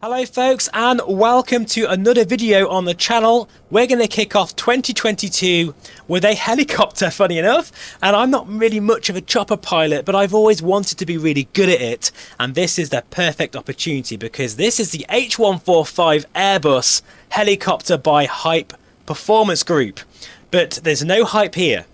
Hello folks, and welcome to another video on the channel. We're going to kick off 2022 with a helicopter, funny enough, and I'm not really much of a chopper pilot, but I've always wanted to be really good at it, and this is the perfect opportunity because this is the H145 Airbus helicopter by Hype Performance Group. But there's no hype here.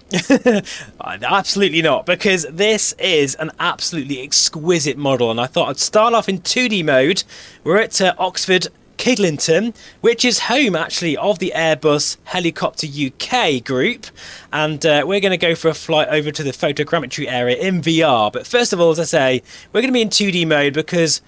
Absolutely not, because this is an absolutely exquisite model, and I thought I'd start off in 2D mode. We're at Oxford Kidlington, which is home actually of the Airbus Helicopter UK group, and we're going to go for a flight over to the photogrammetry area in VR. But first of all, as I say, we're going to be in 2D mode because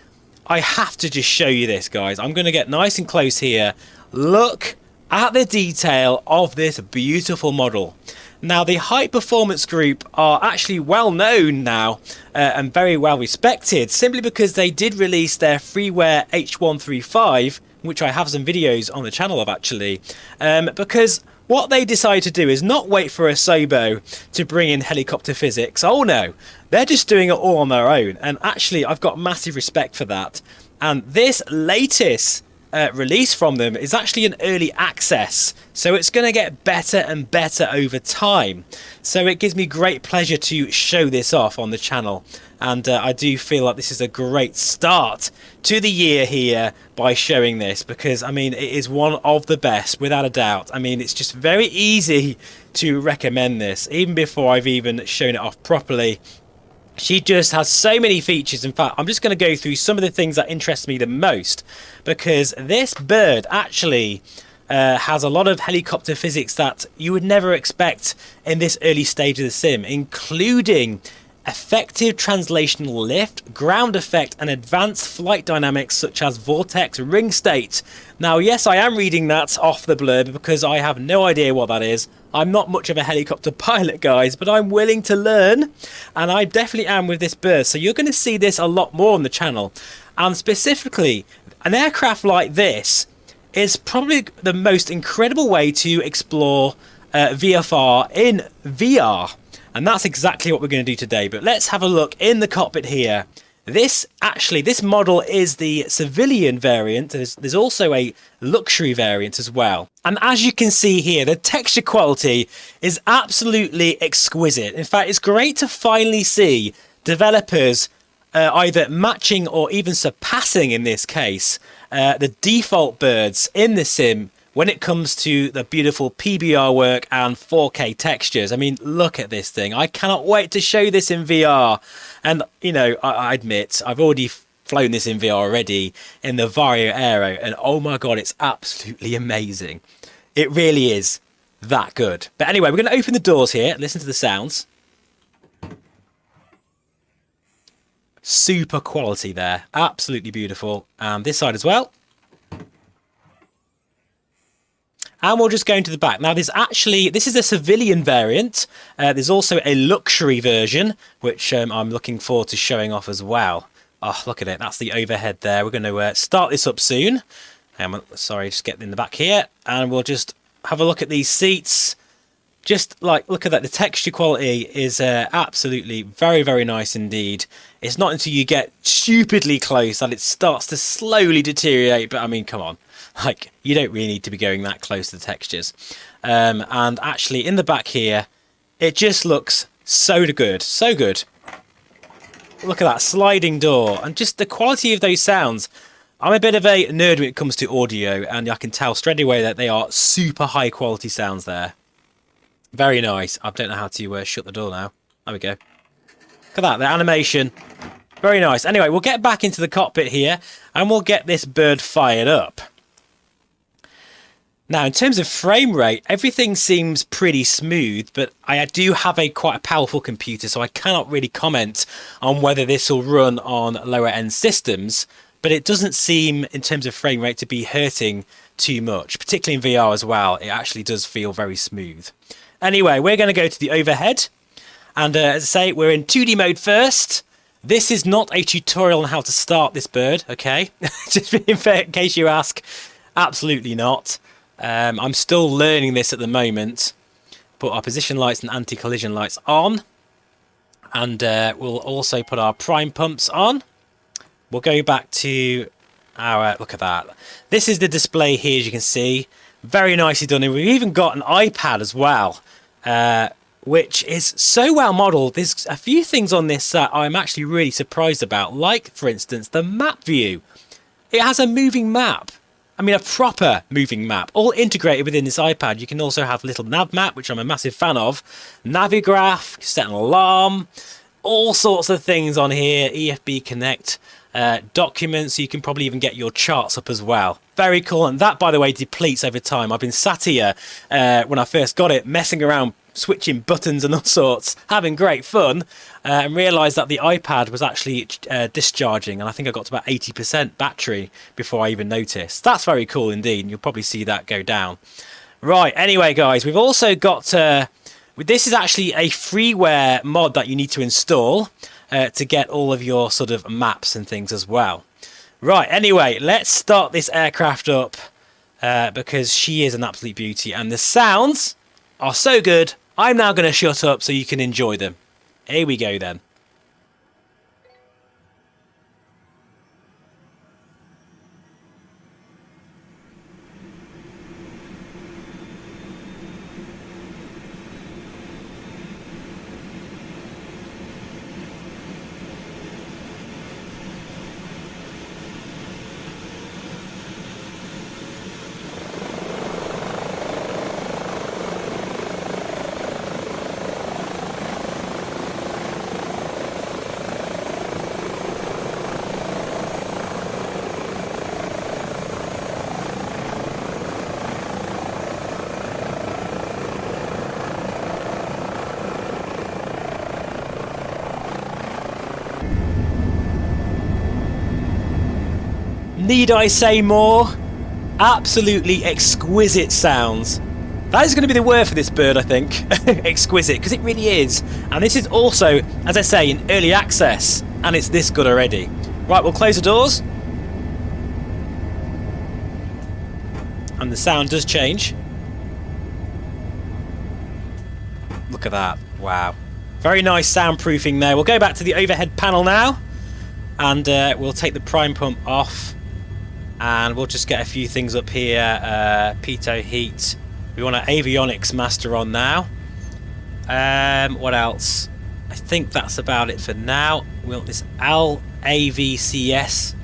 I have to just show you this, guys. I'm going to get nice and close here. Look at the detail of this beautiful model. Now, the Hype Performance Group are actually well known now and very well respected, simply because they did release their freeware H135, which I have some videos on the channel of actually, because what they decided to do is not wait for a Sobo to bring in helicopter physics. Oh no, they're just doing it all on their own, and actually I've got massive respect for that. And this latest release from them is actually an early access, so it's going to get better and better over time. So it gives me great pleasure to show this off on the channel, and I do feel like this is a great start to the year here by showing this, because I mean it is one of the best without a doubt. I mean, it's just very easy to recommend this even before I've even shown it off properly. She just has so many features. In fact, I'm just going to go through some of the things that interest me the most, because this bird actually has a lot of helicopter physics that you would never expect in this early stage of the sim, including effective translational lift, ground effect, and advanced flight dynamics such as vortex ring state. Now, yes, I am reading that off the blurb because I have no idea what that is. I'm not much of a helicopter pilot, guys, but I'm willing to learn, and I definitely am with this bird. So you're going to see this a lot more on the channel, and specifically an aircraft like this is probably the most incredible way to explore VFR in VR. And that's exactly what we're going to do today. But let's have a look in the cockpit here. This model is the civilian variant. There's also a luxury variant as well. And as you can see here, the texture quality is absolutely exquisite. In fact, it's great to finally see developers either matching or even surpassing, in this case, the default birds in the sim when it comes to the beautiful PBR work and 4K textures. I mean, look at this thing. I cannot wait to show this in VR. And, you know, I admit, I've already flown this in VR already in the Vario Aero, and oh my God, it's absolutely amazing. It really is that good. But anyway, we're going to open the doors here, listen to the sounds. Super quality there. Absolutely beautiful. And this side as well. And we'll just go into the back. Now, this is a civilian variant. There's also a luxury version, which I'm looking forward to showing off as well. Oh, look at it. That's the overhead there. We're going to start this up soon. Sorry, just get in the back here. And we'll just have a look at these seats. Just like, look at that. The texture quality is absolutely very, very nice indeed. It's not until you get stupidly close that it starts to slowly deteriorate. But I mean, come on. Like, you don't really need to be going that close to the textures. And actually, in the back here, it just looks so good. So good. Look at that sliding door. And just the quality of those sounds. I'm a bit of a nerd when it comes to audio, and I can tell straight away that they are super high quality sounds there. Very nice. I don't know how to shut the door now. There we go. Look at that, the animation. Very nice. Anyway, we'll get back into the cockpit here, and we'll get this bird fired up. Now, in terms of frame rate, everything seems pretty smooth, but I do have quite a powerful computer, so I cannot really comment on whether this will run on lower end systems, but it doesn't seem, in terms of frame rate, to be hurting too much, particularly in VR as well. It actually does feel very smooth. Anyway, we're going to go to the overhead, and as I say, we're in 2D mode first. This is not a tutorial on how to start this bird, okay? Just in case you ask, absolutely not. I'm still learning this at the moment. Put our position lights and anti-collision lights on. And we'll also put our prime pumps on. We'll go back to Look at that. This is the display here, as you can see. Very nicely done. And we've even got an iPad as well, which is so well modelled. There's a few things on this that I'm actually really surprised about, like, for instance, the map view. It has a moving map. I mean, a proper moving map, all integrated within this iPad. You can also have little nav map, which I'm a massive fan of. Navigraph, set an alarm, all sorts of things on here. EFB Connect. Documents, so you can probably even get your charts up as well. Very cool. And that, by the way, depletes over time. I've been sat here when I first got it, messing around, switching buttons and all sorts, having great fun, and realised that the iPad was actually discharging, and I think I got to about 80% battery before I even noticed. That's very cool indeed. You'll probably see that go down. Right, anyway, guys, we've also got... this is actually a freeware mod that you need to install to get all of your sort of maps and things as well. Right, anyway, let's start this aircraft up because she is an absolute beauty and the sounds are so good. I'm now going to shut up so you can enjoy them. Here we go then. Need I say more? Absolutely exquisite sounds. That is going to be the word for this bird, I think. Exquisite, because it really is. And this is also, as I say, in early access, and it's this good already. Right, we'll close the doors. And the sound does change. Look at that. Wow. Very nice soundproofing there. We'll go back to the overhead panel now. And we'll take the prime pump off. And we'll just get a few things up here. Pitot heat. We want our avionics master on now. What else? I think that's about it for now. We want this LAVCS,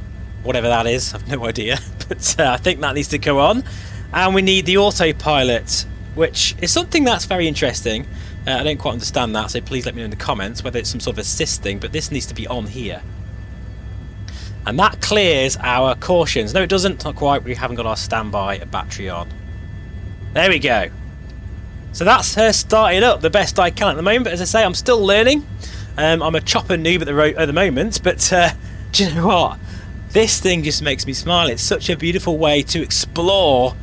whatever that is. I've no idea. But I think that needs to go on. And we need the autopilot, which is something that's very interesting. I don't quite understand that, so please let me know in the comments whether it's some sort of assist thing, but this needs to be on here. And that clears our cautions. No, it doesn't. Not quite. We haven't got our standby battery on. There we go. So that's her starting up the best I can at the moment. But as I say, I'm still learning. I'm a chopper noob at the moment. But do you know what? This thing just makes me smile. It's such a beautiful way to explore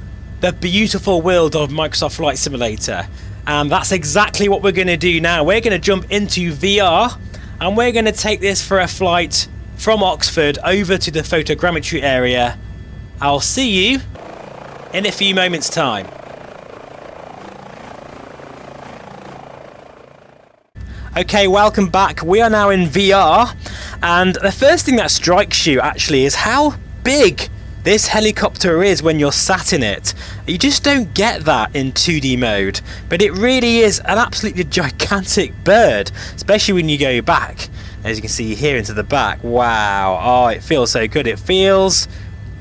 the beautiful world of Microsoft Flight Simulator. And that's exactly what we're going to do now. We're going to jump into VR. And we're going to take this for a flight from Oxford over to the photogrammetry area. I'll see you in a few moments' time. Okay, welcome back. We are now in VR, and the first thing that strikes you actually is how big this helicopter is when you're sat in it. You just don't get that in 2D mode, but it really is an absolutely gigantic bird, especially when you go back. As you can see here into the back. Wow. Oh, it feels so good. It feels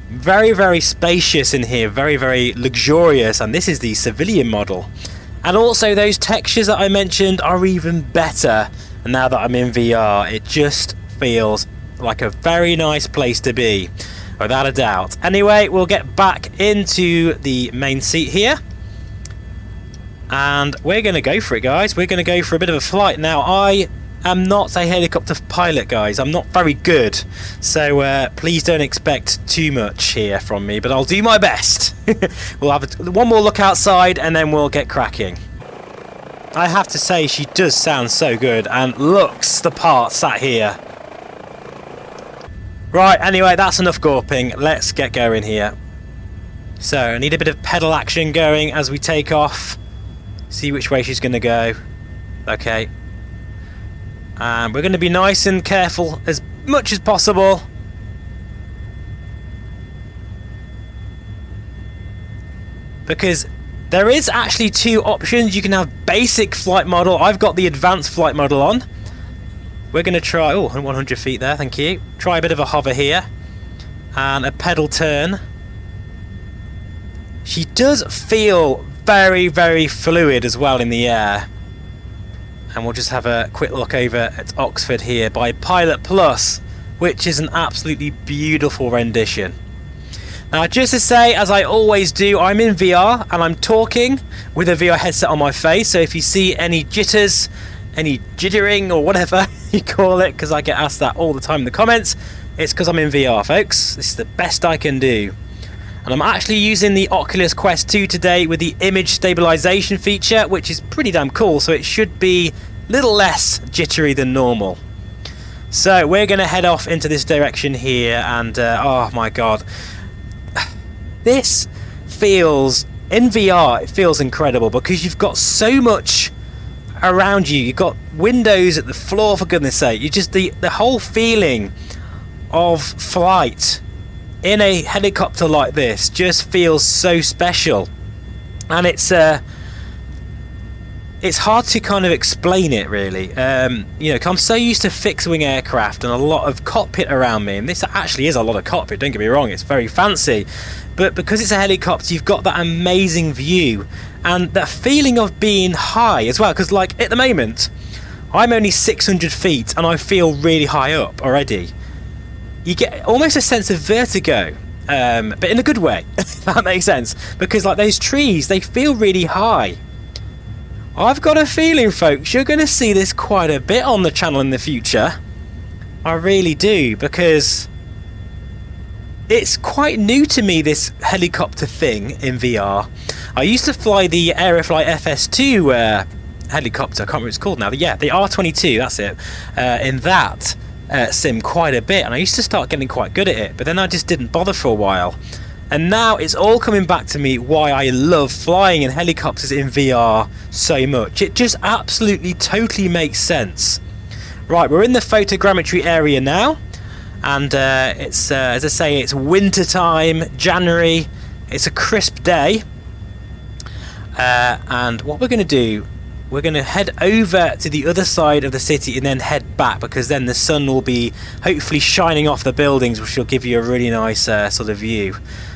very, very spacious in here. Very, very luxurious. And this is the civilian model. And also those textures that I mentioned are even better. And now that I'm in VR, it just feels like a very nice place to be. Without a doubt. Anyway, we'll get back into the main seat here. And we're going to go for it, guys. We're going to go for a bit of a flight. Now, I'm not a helicopter pilot, guys. I'm not very good, so please don't expect too much here from me, but I'll do my best. We'll have one more look outside and then we'll get cracking. I have to say, she does sound so good and looks the part sat here. Right, anyway, that's enough gawping. Let's get going here. So I need a bit of pedal action going as we take off. See which way she's going to go. Okay. And we're going to be nice and careful as much as possible. because there is actually two options. You can have basic flight model. I've got the advanced flight model on. We're going to try, 100 feet there, thank you. Try a bit of a hover here and a pedal turn. She does feel very, very fluid as well in the air. And we'll just have a quick look over at Oxford here by Pilot Plus, which is an absolutely beautiful rendition. Now, just to say, as I always do, I'm in VR and I'm talking with a VR headset on my face. So if you see any jitters, any jittering or whatever you call it, because I get asked that all the time in the comments, it's because I'm in VR, folks. This is the best I can do. And I'm actually using the Oculus Quest 2 today with the image stabilization feature, which is pretty damn cool, so it should be a little less jittery than normal. So we're going to head off into this direction here, and oh my god, this feels, in VR, it feels incredible because you've got so much around you. You've got windows at the floor, for goodness sake. You just, the whole feeling of flight in a helicopter like this just feels so special, and it's hard to kind of explain it really. You know, I'm so used to fixed wing aircraft and a lot of cockpit around me, and this actually is a lot of cockpit, don't get me wrong, it's very fancy, but because it's a helicopter you've got that amazing view and that feeling of being high as well, because like at the moment I'm only 600 feet and I feel really high up already. You get almost a sense of vertigo, but in a good way, if that makes sense, because like those trees, they feel really high. I've got a feeling, folks, you're going to see this quite a bit on the channel in the future. I really do, because it's quite new to me, this helicopter thing in VR. I used to fly the Aerofly FS2 helicopter, I can't remember what it's called now, the R22, that's it, in that sim quite a bit, and I used to start getting quite good at it, but then I just didn't bother for a while, and now it's all coming back to me why I love flying in helicopters in VR so much. It just absolutely totally makes sense. Right, we're in the photogrammetry area now, and it's as I say, it's winter time, January, it's a crisp day, and what we're going to do, we're going to head over to the other side of the city and then head back, because then the sun will be hopefully shining off the buildings, which will give you a really nice sort of view.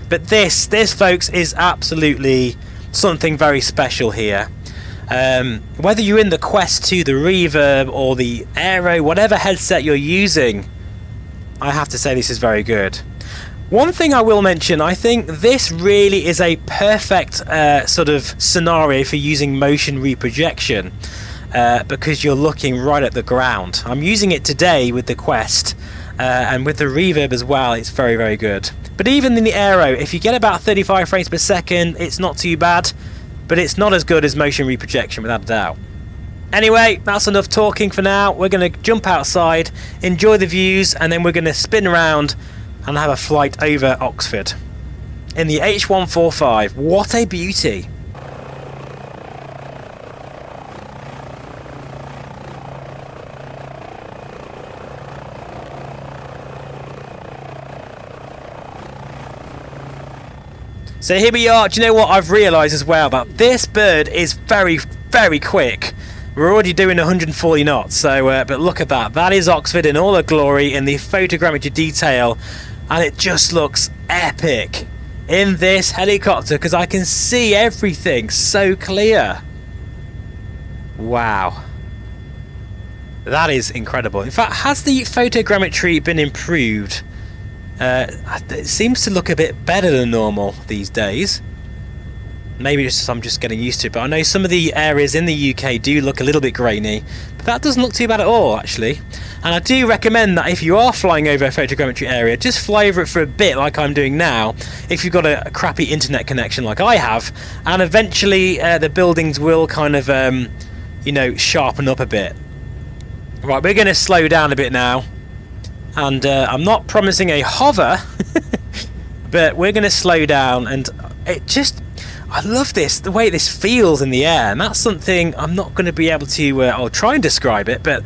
But this folks is absolutely something very special here. Whether you're in the Quest 2, the Reverb or the Aero, whatever headset you're using, I have to say this is very good. One thing I will mention, I think this really is a perfect sort of scenario for using motion reprojection, because you're looking right at the ground. I'm using it today with the Quest, and with the Reverb as well, it's very, very good. But even in the Aero, if you get about 35 frames per second, it's not too bad, but it's not as good as motion reprojection without a doubt. Anyway, that's enough talking for now. We're going to jump outside, enjoy the views, and then we're going to spin around and have a flight over Oxford in the H145. What a beauty! So here we are. Do you know what I've realised as well? That this bird is very, very quick. We're already doing 140 knots, so but look at that. That is Oxford in all her glory, in the photogrammetry detail, and it just looks epic in this helicopter because I can see everything so clear. Wow, that is incredible. In fact, has the photogrammetry been improved? It seems to look a bit better than normal these days. Maybe I'm just getting used to it, but I know some of the areas in the UK do look a little bit grainy, but that doesn't look too bad at all, actually. And I do recommend that if you are flying over a photogrammetry area, just fly over it for a bit like I'm doing now, if you've got a crappy internet connection like I have, and eventually the buildings will kind of, you know, sharpen up a bit. Right, we're going to slow down a bit now, and I'm not promising a hover, but we're going to slow down, and it just... I love this, the way this feels in the air, and that's something I'm not going to be able to, I'll try and describe it, but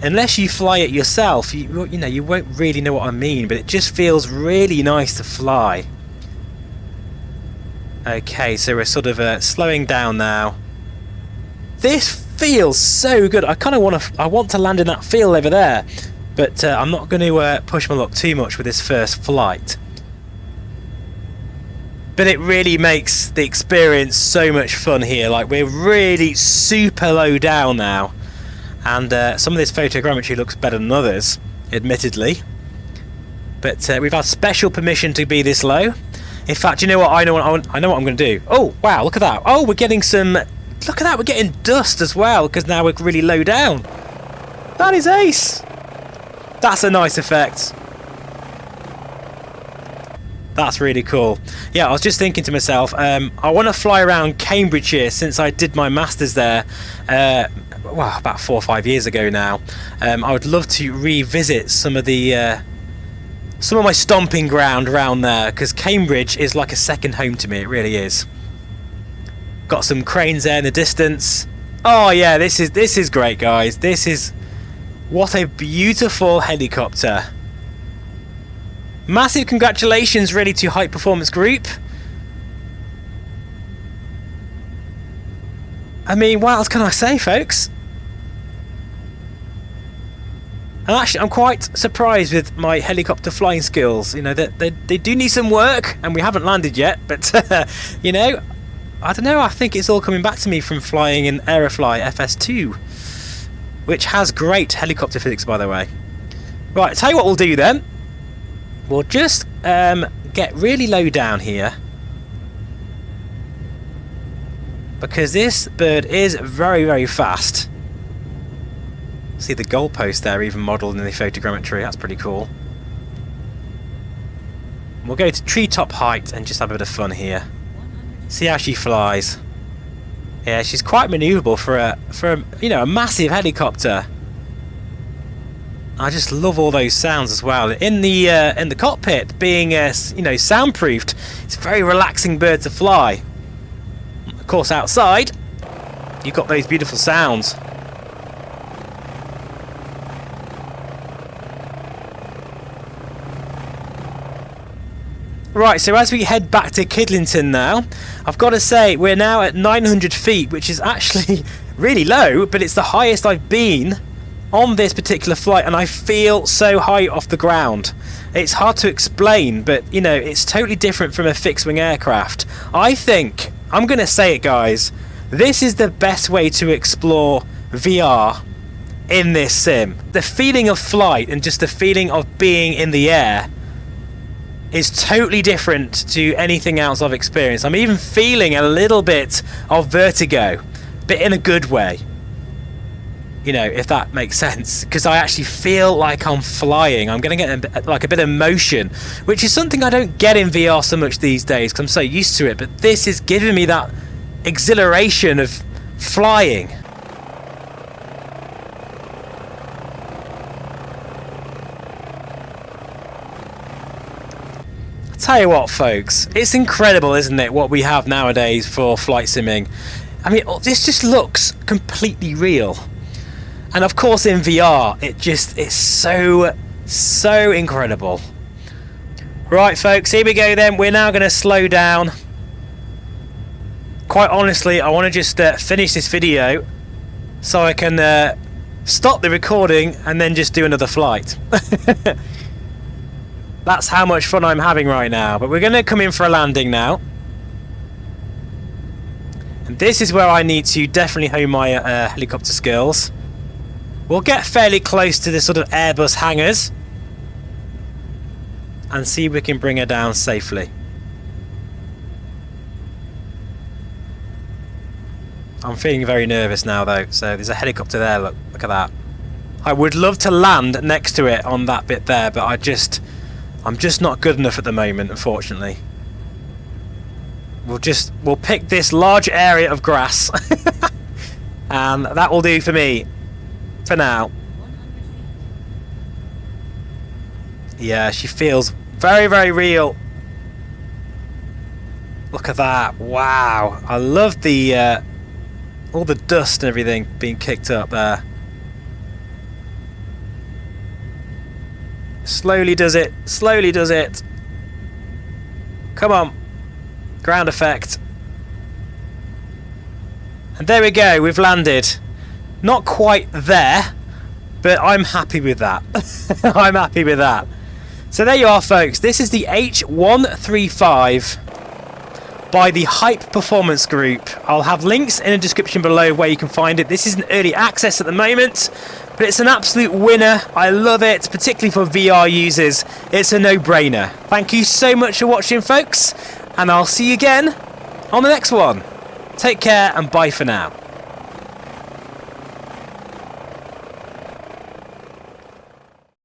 unless you fly it yourself, you know, you won't really know what I mean, but it just feels really nice to fly. Okay, so we're sort of slowing down now. This feels so good. I kind of want to land in that field over there, but I'm not going to push my luck too much with this first flight. But it really makes the experience so much fun here. Like, we're really super low down now, and some of this photogrammetry looks better than others, admittedly. But we've had special permission to be this low. In fact, you know what? I know what I'm going to do. Oh wow! Look at that! Oh, we're getting some. Look at that! We're getting dust as well because now we're really low down. That is ace. That's a nice effect. That's really cool. Yeah, I was just thinking to myself, I want to fly around Cambridgeshire since I did my masters there, well, about 4 or 5 years ago now. I would love to revisit some of my stomping ground around there, because Cambridge is like a second home to me. It really is. Got some cranes there in the distance. Oh yeah, this is great, guys. What a beautiful helicopter. Massive congratulations really to High Performance Group. I mean, what else can I say, folks? And actually, I'm quite surprised with my helicopter flying skills. You know, they do need some work, and we haven't landed yet. But, you know, I don't know. I think it's all coming back to me from flying in Aerofly FS2, which has great helicopter physics, by the way. Right, tell you what we'll do then. We'll just get really low down here, because this bird is very, very fast. See the goalpost there even modelled in the photogrammetry. That's pretty cool. We'll go to treetop height and just have a bit of fun here. See how she flies. Yeah, she's quite manoeuvrable for a you know, a massive helicopter. I just love all those sounds as well. In the cockpit, being you know, soundproofed, it's a very relaxing bird to fly. Of course, outside, you've got those beautiful sounds. Right, so as we head back to Kidlington now, I've got to say we're now at 900 feet, which is actually really low, but it's the highest I've been on this particular flight, and I feel so high off the ground. It's hard to explain, but you know, it's totally different from a fixed wing aircraft. I think, I'm going to say it, guys, this is the best way to explore VR in this sim. The feeling of flight and just the feeling of being in the air is totally different to anything else I've experienced. I'm even feeling a little bit of vertigo, but in a good way. You know, if that makes sense, because I actually feel like I'm flying. I'm going to get like a bit of motion, which is something I don't get in VR so much these days because I'm so used to it. But this is giving me that exhilaration of flying. I'll tell you what, folks, it's incredible, isn't it, what we have nowadays for flight simming. I mean, this just looks completely real. And of course in VR, it's so incredible. Right, folks, here we go then. We're now going to slow down. Quite honestly, I want to just finish this video so I can stop the recording and then just do another flight. That's how much fun I'm having right now. But we're going to come in for a landing now. And this is where I need to definitely hone my helicopter skills. We'll get fairly close to the sort of Airbus hangars and see if we can bring her down safely. I'm feeling very nervous now though, so there's a helicopter there, look at that. I would love to land next to it on that bit there, but I'm just not good enough at the moment, unfortunately. We'll pick this large area of grass and that will do for me. For now. Yeah, she feels very, very real. Look at that. Wow. I love the all the dust and everything being kicked up there. Slowly does it. Slowly does it. Come on. Ground effect. And there we go, we've landed. Not quite there, but I'm happy with that. I'm happy with that. So there you are, folks. This is the H135 by the Hype Performance Group. I'll have links in the description below where you can find it. This is in early access at the moment, but it's an absolute winner. I love it, particularly for VR users. It's a no-brainer. Thank you so much for watching, folks, and I'll see you again on the next one. Take care and bye for now.